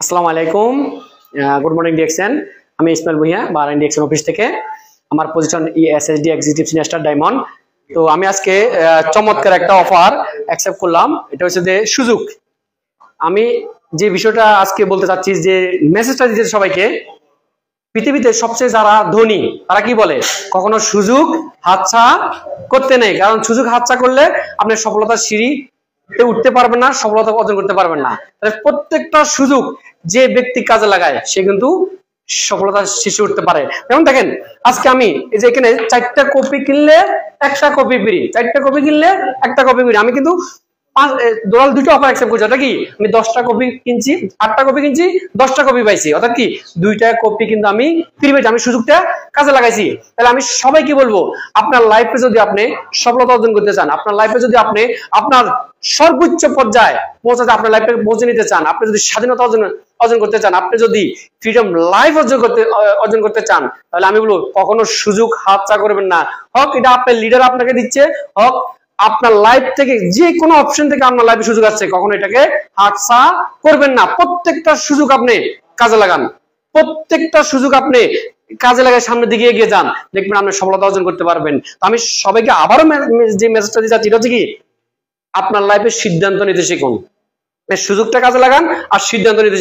আসসালামু আলাইকুম। Good morning DXN. আমি Ismail Bhuiyan Bahrain DXN office থেকে। আমার position SSD executive senior star diamond. তো আমি আজকে চমৎকার একটা অফার অ্যাকসেপ্ট করলাম। এটা হচ্ছে যে সুযোগ। আমি যে বিষয়টা আজকে বলতে চাচ্ছি, যে মেসেজটা দিতে সবাইকে, পৃথিবীতে সবচেয়ে যারা ধনী তারা কি বলে, কখনো সুযোগ হাতছা করতে নেই। কারণ সুযোগ হাতছা করলে আপনি সফলতার সিঁড়ি উঠতে পারবেন না, সফলতা অর্জন করতে পারবেন না। তাহলে প্রত্যেকটা সুযোগ যে ব্যক্তি কাজে লাগায় সে কিন্তু সফলতার শীর্ষে উঠতে পারে। যেমন দেখেন, আজকে আমি এই যে এখানে 4টা কপি কিনলে 1টা কপি ফ্রি, 4টা কপি কিনলে 1টা কপি ফ্রি। আমি কিন্তু টোটাল 2টা অফার অ্যাকসেপ্ট করছি। ওটা কি, আমি 10টা কপি কিনছি, 8টা কপি কিনছি, 10টা কপি পাইছি। অর্থাৎ কি, 2টা কপি কিন্তু আমি ফ্রি পাইছি, আমি সুযোগটা কাজে লাগাইছি। তাহলে আমি সবাইকে বলবো, আপনার লাইফে যদি আপনি সফলতা অর্জন করতে চান, আপনার লাইফে যদি আপনি আপনার সর্বোচ্চ পর্যায়ে পৌঁছাতে, আপনার লাইফে পৌঁছে নিতে চান, আপনি যদি স্বাধীনতা অর্জন করতে চান, আপনি যদি ফ্রিডম লাইফ অর্জন করতে চান, তাহলে আমি বলবো কখনো সুযোগ হাতছাড়া করবেন না। হোক এটা আপনার লিডার আপনাকে দিচ্ছে, হোক আপনার লাইফ থেকে যে কোনো অপশন থেকে আপনার লাইফে সুযোগ আসছে, কখনো এটাকে হাতছাড়া করবেন না। প্রত্যেকটা সুযোগ আপনি কাজে লাগান, প্রত্যেকটা সুযোগ আপনি কাজে লাগায় সামনের দিকে এগিয়ে যান, দেখবেন আপনি সফলতা অর্জন করতে পারবেন। তো আমি সবাইকে আবারও যে মেসেজটা দিতে চাচ্ছি, এটা হচ্ছে কি, আপনার লাইফে সিদ্ধান্ত নিতে শিখুন। সুযোগটা কাজে লাগান আর সিদ্ধান্ত নিতে শিখুন।